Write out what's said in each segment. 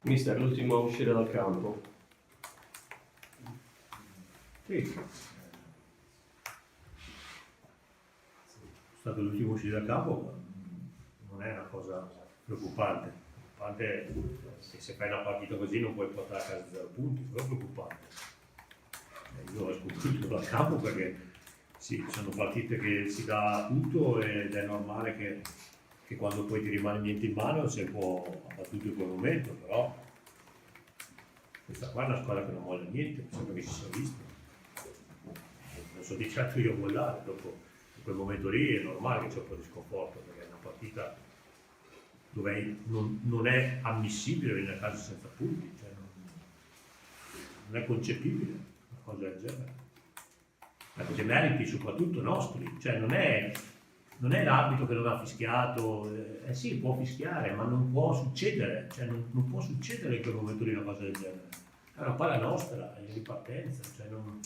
Mister, l'ultimo a uscire dal campo. Sì. È stato l'ultimo a uscire dal campo, non è una cosa preoccupante. Preoccupante è che se fai una partita così non puoi portare a casa 0 punti, quello è preoccupante. Io esco tutto dal campo perché sì, sono partite che si dà tutto ed è normale che quando poi ti rimane niente in mano sei un po' abbattuto in quel momento, però questa qua è una squadra che non molla niente, mi sembra che si sia visto. Non so di certo io mollare, dopo in quel momento lì è normale che c'è un po' di sconforto, perché è una partita dove non è ammissibile venire a casa senza punti, cioè non è concepibile una cosa del genere. Ecco, dei meriti soprattutto nostri, cioè non è l'arbitro che non ha fischiato, sì, può fischiare, ma non può succedere, cioè non può succedere in quel momento lì una cosa del genere. È una palla nostra, è in partenza, cioè non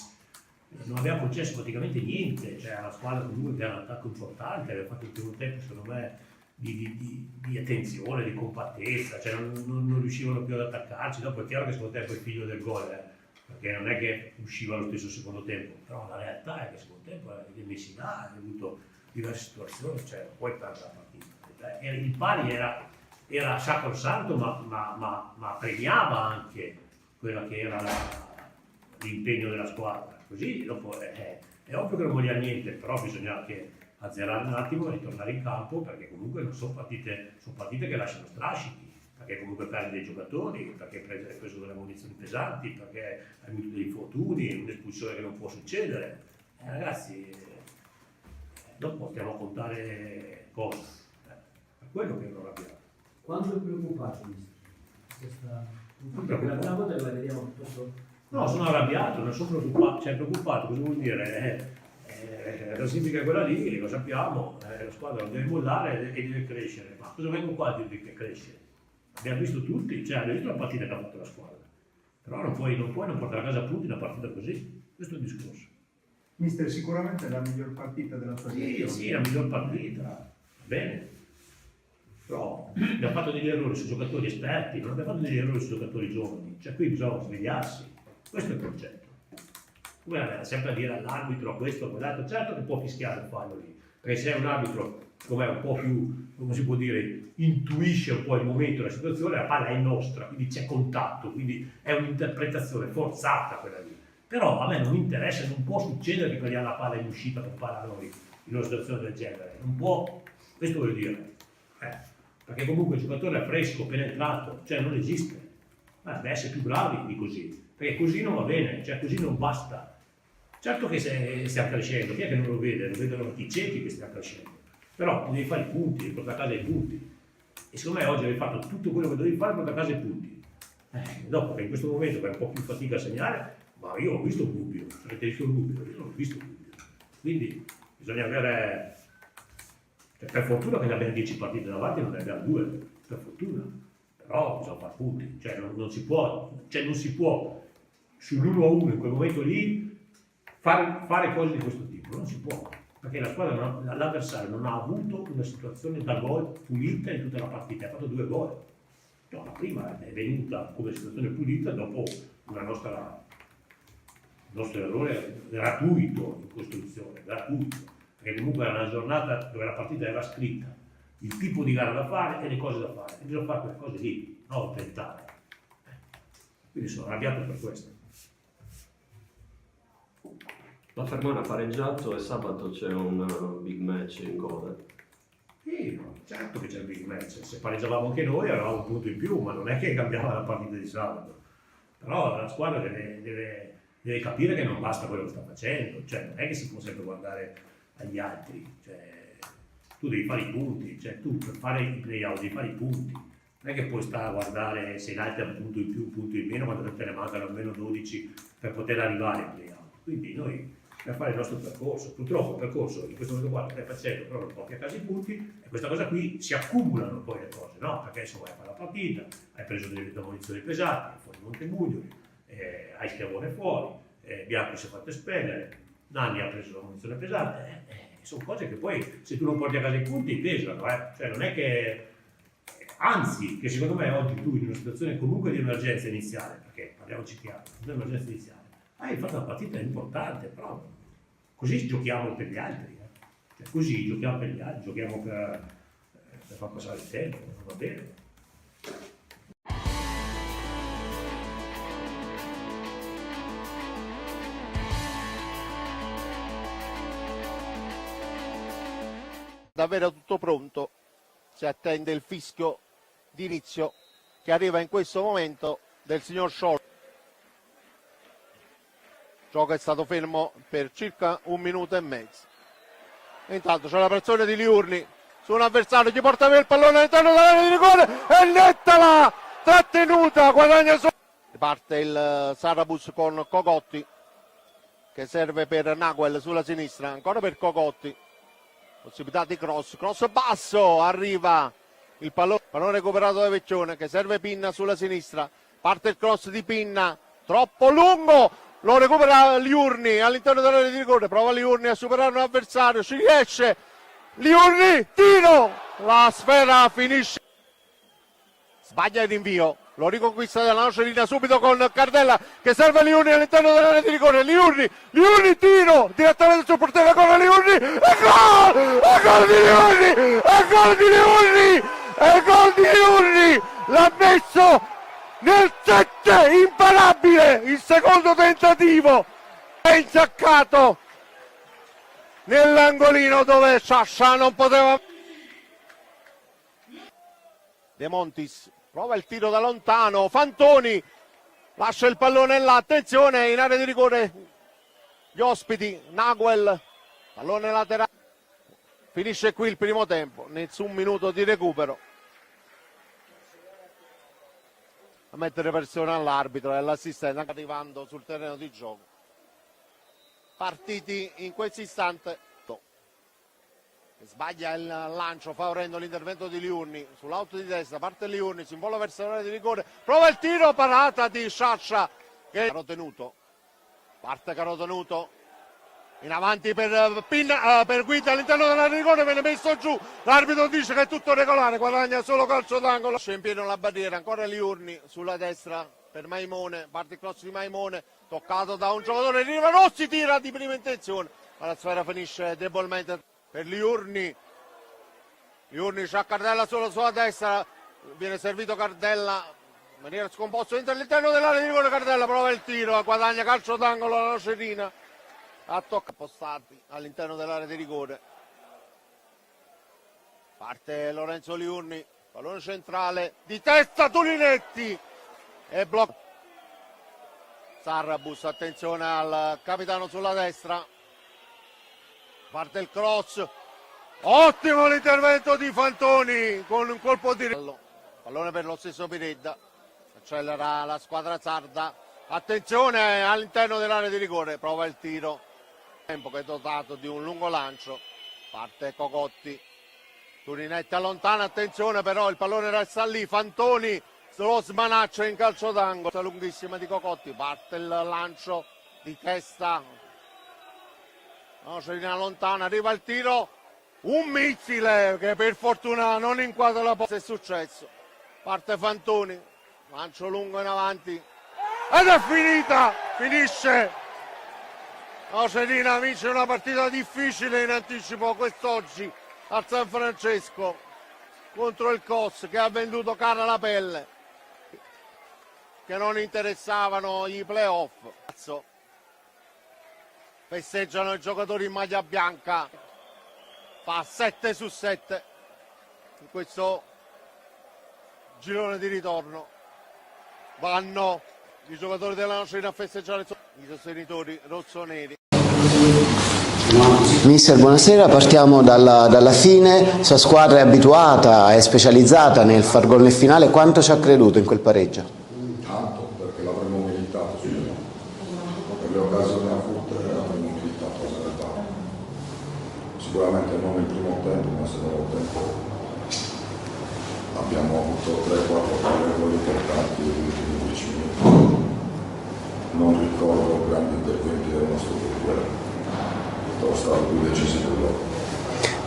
abbiamo concesso praticamente niente, cioè la squadra comunque che ha un attacco importante, aveva fatto il primo tempo secondo me di attenzione, di compattezza, cioè non riuscivano più ad attaccarci, dopo è chiaro che secondo tempo è il figlio del gol, perché non è che usciva lo stesso secondo tempo, però la realtà è che il secondo tempo è messi là, ha avuto diverse situazioni, cioè non puoi perdere la partita. Il pari era sacrosanto, ma premiava anche quella che era l'impegno della squadra. Così dopo è ovvio che non voglia niente, però bisogna anche azzerare un attimo e ritornare in campo, perché comunque non sono partite che lasciano strascichi, perché comunque perdi dei giocatori, perché hai preso delle munizioni pesanti, perché hai avuto dei infortuni, un'espulsione che non può succedere. Ragazzi, dopo stiamo a contare cosa. È quello che non abbiamo. Quanto è preoccupato, mister? La prima volta che la vediamo piuttosto... No, sono arrabbiato, non sono preoccupato, cioè preoccupato, cosa vuol dire? La classifica è quella lì, lo sappiamo, la squadra non deve mollare e deve crescere. Ma cosa vengo qua a dirvi che cresce? Abbiamo visto tutti, cioè abbiamo visto la partita che ha fatto la squadra. Però non puoi non portare a casa punti una partita così. Questo è il discorso. Mister, sicuramente è la miglior partita della sua vita. Sì, la miglior partita, va bene. Però abbiamo fatto degli errori su giocatori esperti, non abbiamo fatto degli errori su giocatori giovani. Cioè qui bisogna svegliarsi. Questo è il concetto. Come sempre a dire all'arbitro questo, quell'altro, certo che può fischiare il fallo lì, perché se è un arbitro come un po' più, come si può dire, intuisce un po' il momento, la situazione, la palla è nostra, quindi c'è contatto, quindi è un'interpretazione forzata quella lì. Però a me non interessa, non può succedere che prendiamo la palla in uscita per fare a noi in una situazione del genere, non può, questo voglio dire, perché comunque il giocatore è fresco, penetrato, cioè non esiste, deve essere più bravi di così, perché così non va bene, cioè così non basta. Certo che stiamo crescendo, chi è che non lo vede? Lo vedono i ciechi che stiamo crescendo, però devi fare i punti, devi portare a casa i punti, e secondo me oggi hai fatto tutto quello che dovevi fare per portare a casa i punti. Dopo che in questo momento fai un po' più fatica a segnare, ma io ho visto Gubbio, avete visto Gubbio, io non ho visto Gubbio. Quindi bisogna avere, cioè, per fortuna che ne abbiamo 10 partite davanti, non ne abbiamo 2, per fortuna, però bisogna fare punti, cioè non si può sull'1-1 in quel momento lì fare cose di questo tipo, non si può, perché la squadra, l'avversario non ha avuto una situazione da gol pulita in tutta la partita, ha fatto 2 gol. No, la prima è venuta come situazione pulita dopo un nostro errore gratuito in costruzione, gratuito, perché comunque era una giornata dove la partita era scritta, il tipo di gara da fare e le cose da fare, e bisogna fare quelle cose lì, non tentare. Quindi sono arrabbiato per questo. La Fermana ha pareggiato e sabato c'è un big match in coda. Sì, certo che c'è il big match, se pareggiavamo anche noi avevamo un punto in più, ma non è che cambiava la partita di sabato. Però la squadra deve capire che non basta quello che sta facendo, cioè non è che si può sempre guardare agli altri, cioè, tu devi fare i punti, cioè tu per fare i play-out devi fare i punti, non è che puoi stare a guardare se l'altro ha un punto in più, un punto in meno, quando te ne mancano almeno 12 per poter arrivare ai play-out. Quindi noi per fare il nostro percorso, purtroppo il percorso in questo momento qua lo stai facendo, però non porti a casa i punti, e questa cosa qui si accumulano poi le cose, no? Perché insomma hai fatto la partita, hai preso delle munizioni pesanti, fuori Monteguglio, hai Schiavone fuori, Bianco si è fatto espellere, Nanni ha preso la munizione pesante, sono cose che poi se tu non porti a casa i punti pesano, cioè non è che Anzi, che secondo me oggi tu in una situazione comunque di emergenza iniziale, perché parliamoci chiaro, di emergenza iniziale, hai fatto una partita importante, però così giochiamo per gli altri. Cioè, così giochiamo per gli altri, giochiamo per far passare il tempo, va bene. Davvero tutto pronto, si attende il fischio d'inizio che arriva in questo momento del signor Scholz. Il gioco è stato fermo per circa 1 minuto e mezzo. E intanto c'è la pressione di Liurni su un avversario, gli porta via il pallone all'interno dell'area di rigore e netta la trattenuta, guadagna solo. Parte il Sarabus con Cogotti che serve per Naguel sulla sinistra, ancora per Cogotti. Possibilità di cross basso, arriva il pallone recuperato da Vecchione che serve Pinna sulla sinistra, parte il cross di Pinna, troppo lungo, lo recupera Liurni all'interno dell'area di rigore, prova Liurni a superare un avversario, ci riesce, Liurni, tiro, la sfera finisce, sbaglia il rinvio, lo riconquista della Nocerina subito con Cardella che serve Liurni all'interno dell'area di rigore, Liurni, tiro direttamente sul portiere con Liurni e gol di Liurni, gol di Liurni, l'ha messo nel 7, imparabile, il secondo tentativo, è insaccato nell'angolino dove Sciascia non poteva. De Montis prova il tiro da lontano, Fantoni lascia il pallone là, attenzione in area di rigore gli ospiti, Naguel, pallone laterale, finisce qui il primo tempo, nessun minuto di recupero. A mettere pressione all'arbitro e all'assistente arrivando sul terreno di gioco. Partiti in questo istante. Sbaglia il lancio favorendo l'intervento di Liurni sull'auto di destra, parte Liurni, si invola verso l'area di rigore, prova il tiro, parata di Sciascia che Carotenuto, parte Carotenuto in avanti per Pinna, per Guida all'interno dell'area di rigore, viene messo giù, l'arbitro dice che è tutto regolare, guadagna solo calcio d'angolo, c'è in pieno la barriera, ancora Liurni sulla destra per Maimone, parte il cross di Maimone, toccato da un giocatore, Riva Rossi tira di prima intenzione, ma la sfera finisce debolmente per Liurni c'ha Cardella solo sulla destra, viene servito Cardella in maniera scomposta, entra all'interno dell'area di rigore, Cardella prova il tiro, guadagna calcio d'angolo la Nocerina, a tocca postati all'interno dell'area di rigore, parte Lorenzo Liurni, pallone centrale di testa Tulinetti e blocca Sarabus, attenzione al capitano sulla destra, parte il cross, ottimo l'intervento di Fantoni con un colpo di pallone per lo stesso Piredda, accelera la squadra sarda, attenzione all'interno dell'area di rigore, prova il tiro, tempo che è dotato di un lungo lancio, parte Cogotti, Turinetti allontana, attenzione però il pallone resta lì, Fantoni lo smanaccia in calcio d'angolo, lunghissima di Cogotti, parte il lancio di testa, Nocerina lontana, arriva il tiro, un missile che per fortuna non inquadra la posta, è successo, parte Fantoni, lancio lungo in avanti ed è finita, finisce, Nocerina vince una partita difficile in anticipo quest'oggi al San Francesco contro il COS che ha venduto cara la pelle, che non interessavano i playoff. Festeggiano i giocatori in maglia bianca, fa 7 su 7 in questo girone di ritorno, vanno i giocatori della Nocerina a festeggiare i sostenitori rossoneri. Mister, buonasera, partiamo dalla fine, sua squadra è abituata, è specializzata nel far gol nel finale, quanto ci ha creduto in quel pareggio? Tanto, perché l'avremmo militato subito, per le occasioni avute l'avremmo militato nel campo. Sicuramente non il primo tempo, ma il secondo tempo abbiamo avuto 3-4 gol importanti negli ultimi 10 minuti. Non ricordo grandi interventi del nostro portiere. Stavo più decisi per loro.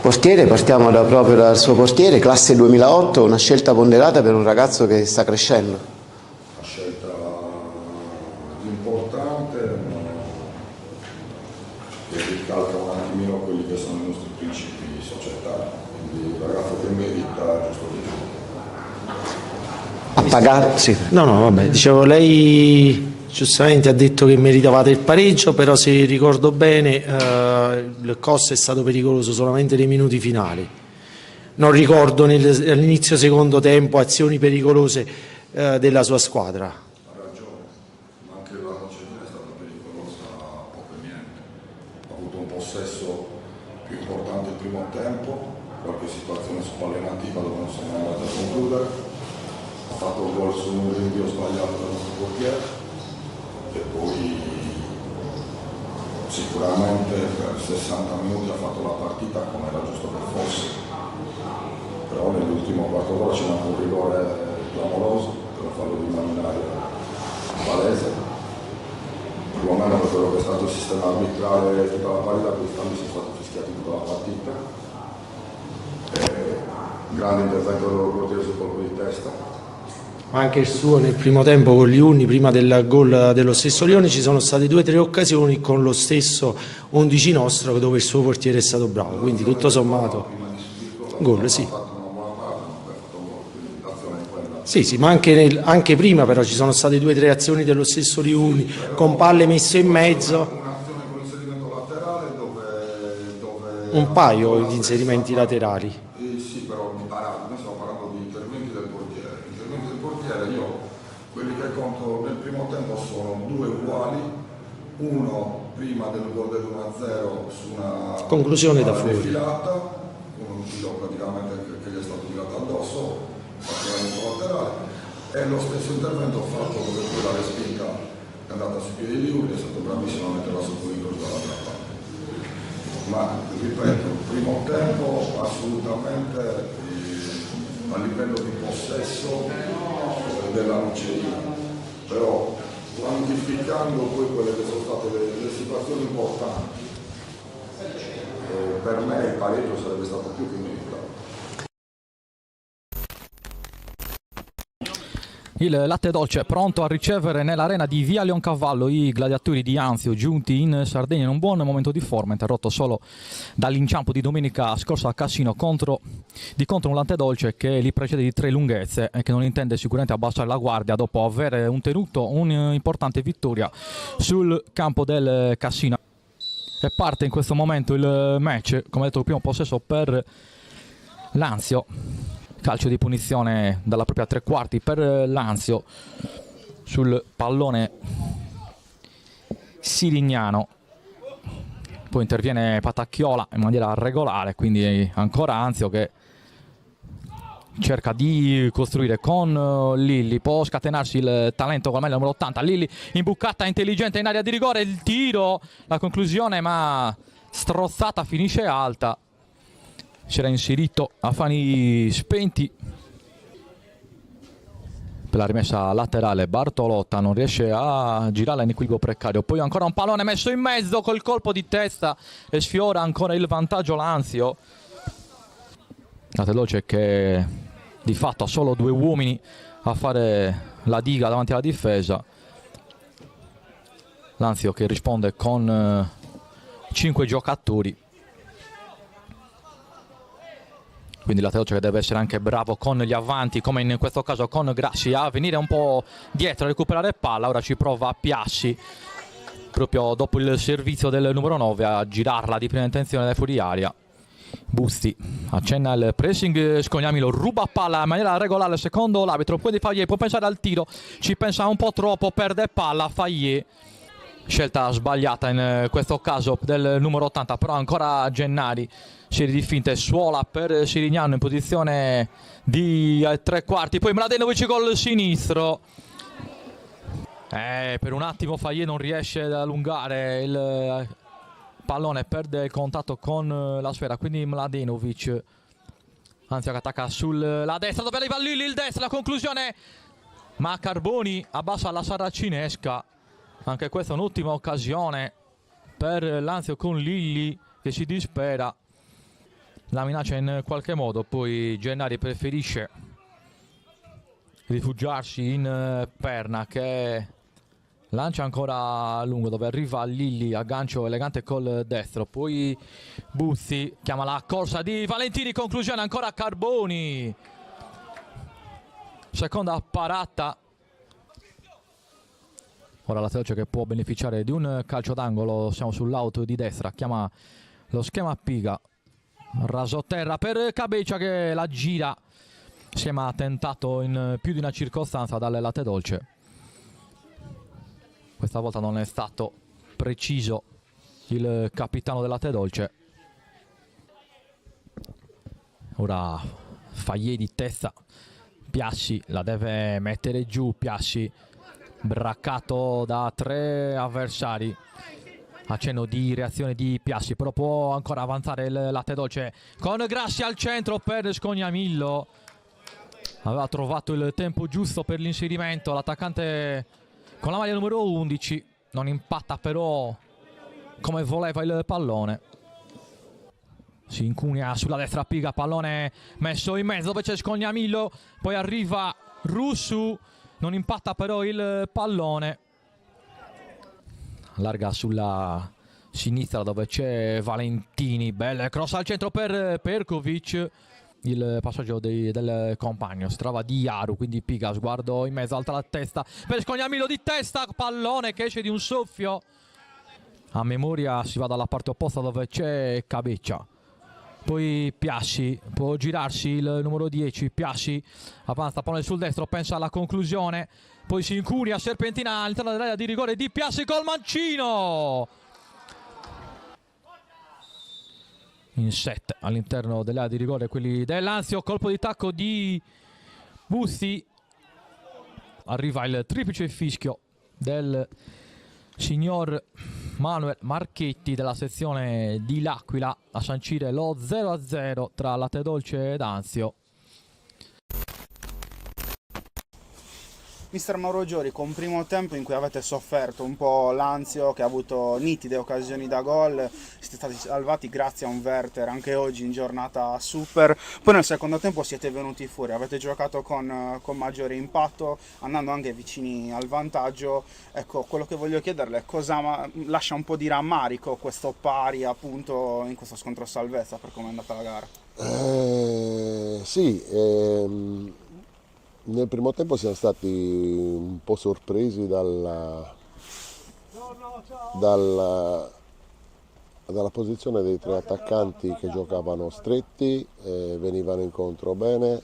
Portiere, partiamo proprio dal suo portiere, classe 2008, una scelta ponderata per un ragazzo che sta crescendo. Una scelta importante, che ricalca un attimino quelli che sono i nostri principi societari, quindi il ragazzo che merita giusto di Ha pagato? Sì. No, vabbè, dicevo, lei giustamente ha detto che meritavate il pareggio, però se ricordo bene il COS è stato pericoloso solamente nei minuti finali. Non ricordo all'inizio secondo tempo azioni pericolose della sua squadra. Ha ragione, ma anche la Nocetina è stata pericolosa poco e niente. Ha avuto un possesso più importante il primo tempo, qualche situazione su palla inattiva dove non siamo andati a concludere. Ha fatto il gol su un rinvio sbagliato dal nostro portiere e poi sicuramente per 60 minuti ha fatto la partita come era giusto che fosse, però nell'ultimo quarto d'ora c'è anche un rigore clamoroso per un fallo di mano in aria palese, perlomeno per quello che è stato il sistema arbitrale tutta la partita, questi cambi sono stati fischiati tutta la partita. Grande intervento del loro portiere sul colpo di testa. Anche il suo nel primo tempo con Liurni, prima del gol dello stesso Lione, ci sono state 2 o 3 occasioni con lo stesso 11 nostro dove il suo portiere è stato bravo, quindi tutto sommato gol, sì. Sì, ma anche prima però ci sono state 2 o 3 azioni dello stesso Liurni con palle messe in mezzo. Un'azione con inserimento laterale dove Un paio di inserimenti laterali. Sì, però mi parate, noi stiamo parlando di interventi del portiere. Interventi del portiere, io quelli che conto nel primo tempo sono 2 uguali, uno prima del gol del 1-0 su una Conclusione da fuori. defilata, un tiro praticamente che gli è stato tirato addosso, fatto laterale, e lo stesso intervento fatto dove poi la respinta è andata sui piedi di Liurni, è stato bravissimo a metterla sotto l'incrocio dall'altra parte. Ma ripeto, il primo tempo assolutamente a livello di possesso della Nocetina, però quantificando poi quelle che sono state le situazioni importanti, per me il pareggio sarebbe stato più che meritato. Il Latte Dolce è pronto a ricevere nell'arena di Via Leoncavallo i gladiatori di Anzio, giunti in Sardegna in un buon momento di forma, interrotto solo dall'inciampo di domenica scorsa a Cassino contro un Latte Dolce che li precede di 3 lunghezze e che non intende sicuramente abbassare la guardia dopo aver ottenuto un'importante vittoria sul campo del Cassino. E parte in questo momento il match, come detto, il primo possesso per l'Anzio. Calcio di punizione dalla propria 3 quarti per l'Anzio sul pallone sirignano. Poi interviene Patacchiola in maniera regolare, quindi ancora Anzio che cerca di costruire con Lilli. Può scatenarsi il talento con la maglia numero 80. Lilli imbucata intelligente in area di rigore, il tiro, la conclusione ma strozzata, finisce alta. C'era inserito a fani spenti per la rimessa laterale. Bartolotta non riesce a girarla in equilibrio precario. Poi ancora un pallone messo in mezzo col colpo di testa e sfiora ancora il vantaggio l'Anzio. Latte Dolce che di fatto ha solo 2 uomini a fare la diga davanti alla difesa. L'Anzio che risponde con 5 giocatori. Quindi Latte Dolce che deve essere anche bravo con gli avanti, come in questo caso con Grassi, a venire un po' dietro a recuperare palla. Ora ci prova Piassi, proprio dopo il servizio del numero 9, a girarla di prima intenzione dai fuori aria. Busti accenna il pressing, Scognamilo ruba palla in maniera regolare secondo l'arbitro. Poi di Faglie può pensare al tiro, ci pensa un po' troppo, perde palla Faglie. Scelta sbagliata in questo caso del numero 80, però ancora Gennari. Serie di finte, Suola per Sirignano in posizione di 3 quarti, poi Mladenovic col sinistro. Per un attimo Faglie non riesce ad allungare il pallone, perde il contatto con la sfera, quindi Mladenovic. Anzi che attacca sulla destra dove arriva Lilli, il destro, la conclusione ma Carboni abbassa la saracinesca. Anche questa è un'ottima occasione per l'Anzio con Lilli che si dispera. la minaccia in qualche modo, poi Gennari preferisce rifugiarsi in perna, che lancia ancora a lungo, dove arriva Lilli, aggancio elegante col destro, poi Buzzi chiama la corsa di Valentini, conclusione ancora Carboni, seconda parata. Ora la Teocce che può beneficiare di un calcio d'angolo, siamo sull'out di destra, chiama lo schema Piga, rasoterra per Cabeccia che la gira, sembra tentato in più di una circostanza dal Latte Dolce. Questa volta non è stato preciso il capitano del Latte Dolce. Ora Faglie di testa, Piasci la deve mettere giù, Piasci braccato da 3 avversari, accenno di reazione di Piasci, però può ancora avanzare il Latte Dolce con Grassi al centro per Scognamillo, aveva trovato il tempo giusto per l'inserimento l'attaccante con la maglia numero 11, non impatta però come voleva il pallone. Si incugna sulla destra Piga, pallone messo in mezzo dove c'è Scognamillo, poi arriva Russu, non impatta però il pallone. Larga sulla sinistra dove c'è Valentini, bel cross al centro per Perkovic, il passaggio del compagno, si trova Diaru, quindi Piga, sguardo in mezzo, alta la testa per Scognamillo di testa, pallone che esce di un soffio. A memoria si va dalla parte opposta dove c'è Cabeccia, poi Piasci, può girarsi il numero 10, Piasci avanza, pone sul destro, pensa alla conclusione, poi si incuria, serpentina all'interno dell'area di rigore di Piasci col mancino. In set all'interno dell'area di rigore quelli dell'Anzio, colpo di tacco di Buzzi, arriva il triplice fischio del signor Manuel Marchetti della sezione di L'Aquila a sancire lo 0-0 tra Latte Dolce ed Anzio. Mister Mauro Giori, con un primo tempo in cui avete sofferto un po' l'Anzio, che ha avuto nitide occasioni da gol, siete stati salvati grazie a un Werther anche oggi in giornata super, poi nel secondo tempo siete venuti fuori, avete giocato con maggiore impatto, andando anche vicini al vantaggio. Ecco, quello che voglio chiederle è cosa lascia un po' di rammarico questo pari appunto in questo scontro salvezza per come è andata la gara? Nel primo tempo siamo stati un po' sorpresi dalla posizione dei 3 attaccanti che giocavano stretti, venivano incontro bene,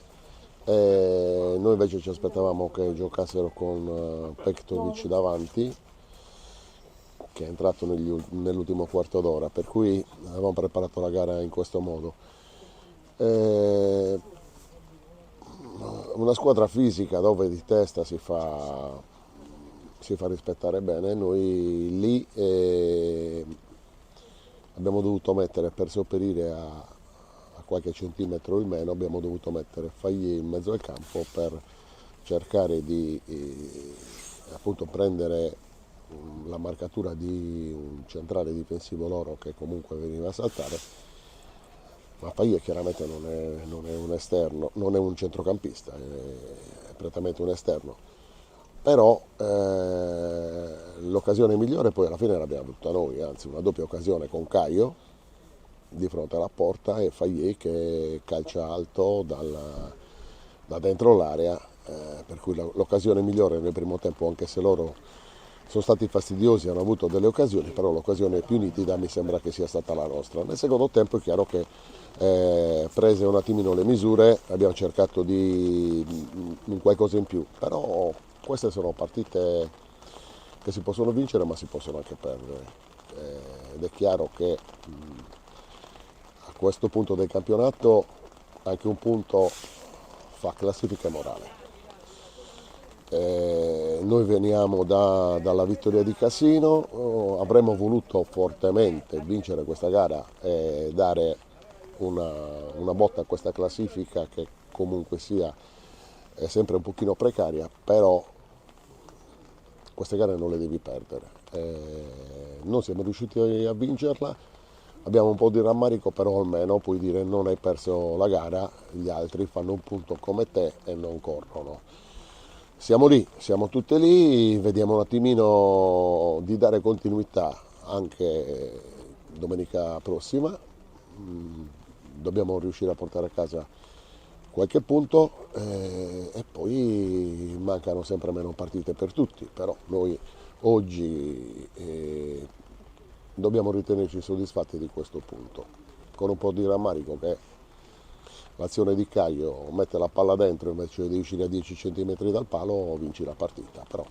noi invece ci aspettavamo che giocassero con Pektovic davanti, che è entrato nell'ultimo quarto d'ora, per cui avevamo preparato la gara in questo modo. Una squadra fisica dove di testa si fa rispettare bene, noi lì abbiamo dovuto mettere, per sopperire a qualche centimetro in meno, abbiamo dovuto mettere Faglie in mezzo al campo per cercare di appunto prendere la marcatura di un centrale difensivo loro che comunque veniva a saltare. Ma Faglie chiaramente non è un esterno, non è un centrocampista, è prettamente un esterno. Però l'occasione migliore poi alla fine l'abbiamo avuta noi, anzi una doppia occasione con Caio di fronte alla porta e Faglie che calcia alto da dentro l'area, per cui l'occasione migliore nel primo tempo, anche se loro sono stati fastidiosi, hanno avuto delle occasioni, però l'occasione più nitida mi sembra che sia stata la nostra. Nel secondo tempo è chiaro che prese un attimino le misure, abbiamo cercato di un qualcosa in più, però queste sono partite che si possono vincere ma si possono anche perdere, ed è chiaro che a questo punto del campionato anche un punto fa classifica morale. Noi veniamo dalla vittoria di Cassino, avremmo voluto fortemente vincere questa gara e dare una botta a questa classifica che comunque sia è sempre un pochino precaria, però queste gare non le devi perdere. Non siamo riusciti a vincerla, abbiamo un po' di rammarico, però almeno puoi dire non hai perso la gara, gli altri fanno un punto come te e non corrono. Siamo lì, siamo tutti lì, vediamo un attimino di dare continuità anche domenica prossima. Dobbiamo riuscire a portare a casa qualche punto e poi mancano sempre meno partite per tutti, però noi oggi dobbiamo ritenerci soddisfatti di questo punto, con un po' di rammarico che l'azione di Caio mette la palla dentro invece di uscire a 10 cm dal palo, vinci la partita, però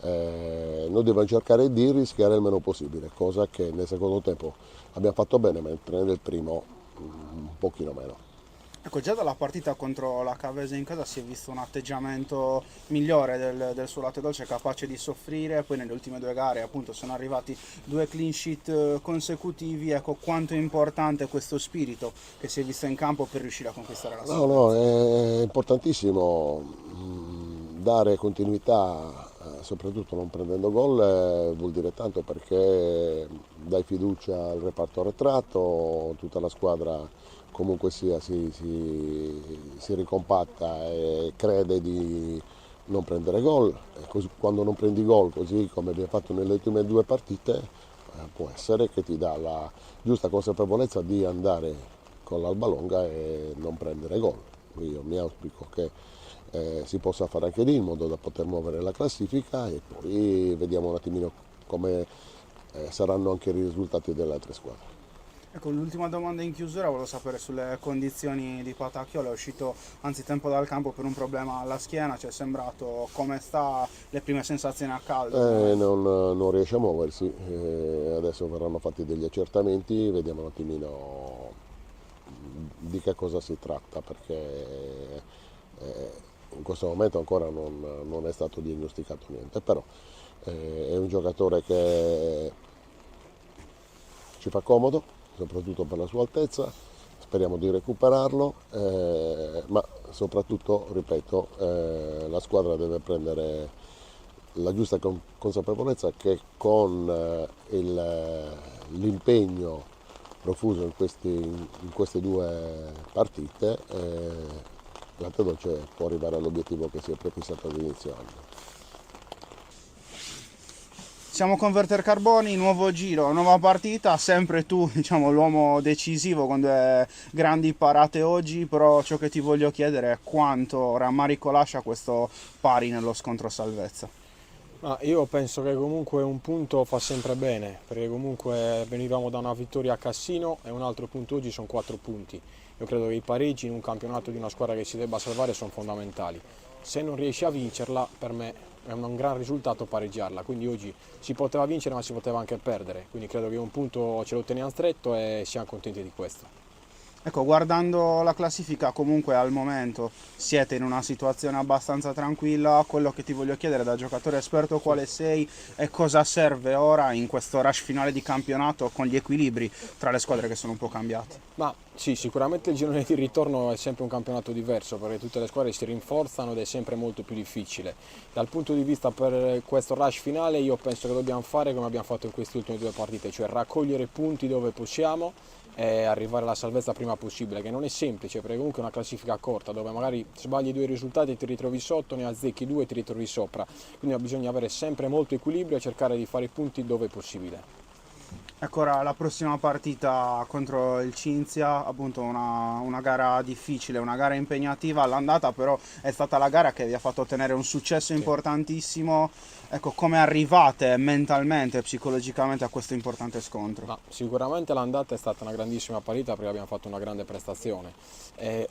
noi dobbiamo cercare di rischiare il meno possibile, cosa che nel secondo tempo abbiamo fatto bene, mentre nel primo un pochino meno. Ecco, già dalla partita contro la Cavese in casa si è visto un atteggiamento migliore del suo lato dolce, capace di soffrire. Poi nelle ultime 2 gare appunto sono arrivati 2 clean sheet consecutivi. Ecco, quanto è importante questo spirito che si è visto in campo per riuscire a conquistare la squadra. No, è importantissimo dare continuità, soprattutto non prendendo gol, vuol dire tanto, perché dai fiducia al reparto arretrato, tutta la squadra comunque sia si ricompatta e crede di non prendere gol, e così, quando non prendi gol, così come abbiamo fatto nelle ultime 2 partite, può essere che ti dà la giusta consapevolezza di andare con l'Alba Longa e non prendere gol. Io mi auspico che si possa fare anche lì in modo da poter muovere la classifica, e poi vediamo un attimino come saranno anche i risultati delle altre squadre. Ecco, l'ultima domanda in chiusura, volevo sapere sulle condizioni di Patacchiolo. È uscito anzitempo dal campo per un problema alla schiena, ci è sembrato, come sta, le prime sensazioni a caldo? Non riesce a muoversi, adesso verranno fatti degli accertamenti, vediamo un attimino di che cosa si tratta, perché in questo momento ancora non è stato diagnosticato niente, però è un giocatore che ci fa comodo, soprattutto per la sua altezza, speriamo di recuperarlo, ma soprattutto, ripeto, la squadra deve prendere la giusta consapevolezza che con l'impegno profuso in queste 2 partite l'Alta Dolce può arrivare all'obiettivo che si è prefissato all'inizio anno. Siamo con Werther Carboni, nuovo giro, nuova partita, sempre tu, diciamo, l'uomo decisivo con 2 grandi parate oggi, però ciò che ti voglio chiedere è quanto rammarico lascia questo pari nello scontro salvezza. Ma io penso che comunque un punto fa sempre bene, perché comunque venivamo da una vittoria a Cassino e un altro punto oggi sono 4 punti. Io credo che i pareggi in un campionato di una squadra che si debba salvare sono fondamentali. Se non riesci a vincerla, per me è un gran risultato pareggiarla, quindi oggi si poteva vincere ma si poteva anche perdere, quindi credo che un punto ce lo teniamo stretto e siamo contenti di questo. Ecco, guardando la classifica, comunque al momento siete in una situazione abbastanza tranquilla. Quello che ti voglio chiedere da giocatore esperto quale sei e cosa serve ora in questo rush finale di campionato con gli equilibri tra le squadre che sono un po' cambiati. Ma sì, sicuramente il girone di ritorno è sempre un campionato diverso, perché tutte le squadre si rinforzano ed è sempre molto più difficile. Dal punto di vista per questo rush finale io penso che dobbiamo fare come abbiamo fatto in queste ultime 2 partite, cioè raccogliere punti dove possiamo e arrivare alla salvezza prima possibile, che non è semplice, perché comunque è una classifica corta dove magari sbagli 2 risultati e ti ritrovi sotto, ne azzecchi 2 e ti ritrovi sopra, quindi bisogna avere sempre molto equilibrio e cercare di fare i punti dove è possibile. Ecco, ora la prossima partita contro il Cinzia, appunto una gara difficile, una gara impegnativa all'andata, però è stata la gara che vi ha fatto ottenere un successo importantissimo. Ecco, come arrivate mentalmente e psicologicamente a questo importante scontro? Ma sicuramente l'andata è stata una grandissima partita perché abbiamo fatto una grande prestazione.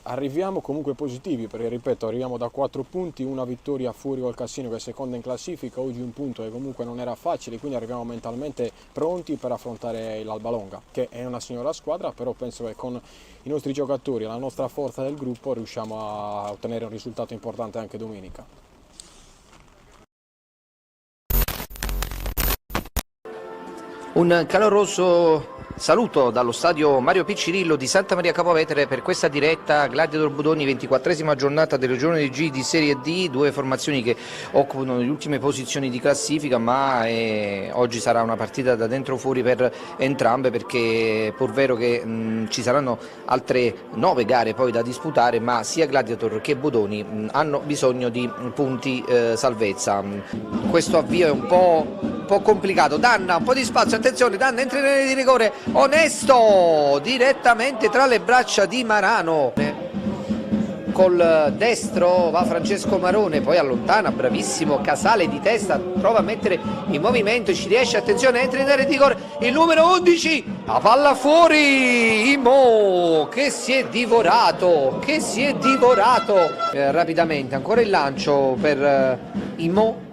Arriviamo comunque positivi perché, ripeto, arriviamo da 4 punti, una vittoria fuori col Cassino che è seconda in classifica, oggi un punto che comunque non era facile, quindi arriviamo mentalmente pronti per affrontare l'Alba Longa, che è una signora squadra, però penso che con i nostri giocatori e la nostra forza del gruppo riusciamo a ottenere un risultato importante anche domenica. Un caloroso Saluto dallo stadio Mario Piccirillo di Santa Maria Capovetere per questa diretta Gladiator Budoni, 24esima giornata del girone G di Serie D, due formazioni che occupano le ultime posizioni di classifica, ma oggi sarà una partita da dentro fuori per entrambe, perché è pur vero che ci saranno altre 9 gare poi da disputare, ma sia Gladiator che Budoni hanno bisogno di punti salvezza. Questo avvio è un po' complicato. Danna, un po' di spazio, attenzione, Danna entra in area di rigore, onesto direttamente tra le braccia di Marano, col destro va Francesco Marone, poi allontana, bravissimo Casale di testa, prova a mettere in movimento, ci riesce, attenzione, entra in area di rigore il numero 11, la palla fuori, Imo che si è divorato rapidamente, ancora il lancio per Imo,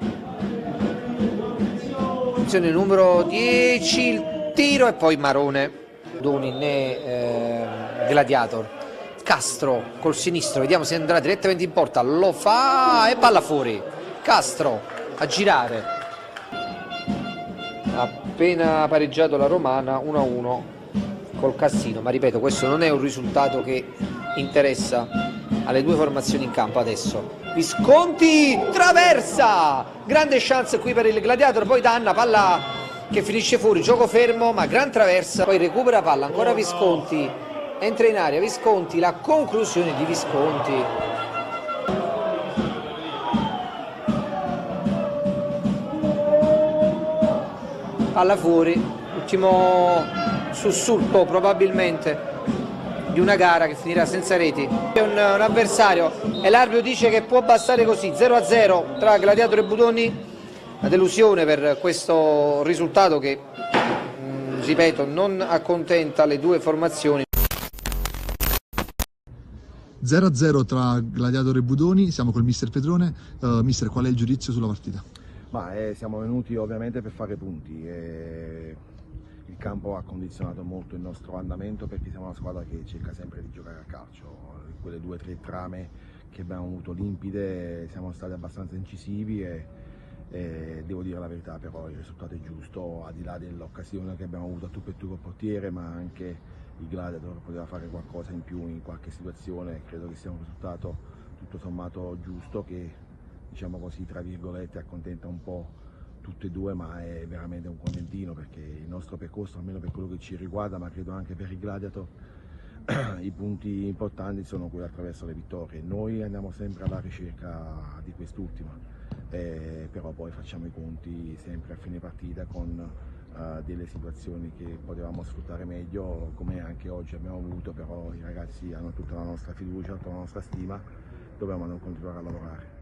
attenzione numero 10, il tiro e poi Marone. Budoni né Gladiator. Castro col sinistro, vediamo se andrà direttamente in porta, lo fa e palla fuori. Castro a girare. Appena pareggiato la Romana 1-1 col Cassino, ma ripeto, questo non è un risultato che interessa alle due formazioni in campo adesso. Visconti traversa, grande chance qui per il Gladiator, poi Danna, palla che finisce fuori, gioco fermo ma gran traversa, poi recupera palla, ancora Visconti, entra in area Visconti, la conclusione di Visconti. Palla fuori, ultimo sussulto probabilmente di una gara che finirà senza reti. È un avversario e l'arbitro dice che può bastare così, 0-0 tra Gladiator e Budoni. La delusione per questo risultato che, ripeto, non accontenta le due formazioni. 0-0 tra Gladiator e Budoni, siamo col mister Petrone. Mister, qual è il giudizio sulla partita? Siamo venuti ovviamente per fare punti. Il campo ha condizionato molto il nostro andamento, perché siamo una squadra che cerca sempre di giocare a calcio. Quelle 2 o 3 trame che abbiamo avuto limpide, siamo stati abbastanza incisivi e devo dire la verità, però il risultato è giusto, al di là dell'occasione che abbiamo avuto a tu per tu col portiere, ma anche il Gladiator poteva fare qualcosa in più in qualche situazione. Credo che sia un risultato tutto sommato giusto, che diciamo così tra virgolette accontenta un po' tutte e due, ma è veramente un contentino, perché il nostro percorso, almeno per quello che ci riguarda, ma credo anche per il Gladiator, i punti importanti sono quelli attraverso le vittorie. Noi andiamo sempre alla ricerca di quest'ultima, però poi facciamo i conti sempre a fine partita con delle situazioni che potevamo sfruttare meglio, come anche oggi abbiamo avuto, però i ragazzi hanno tutta la nostra fiducia, tutta la nostra stima, dobbiamo continuare a lavorare.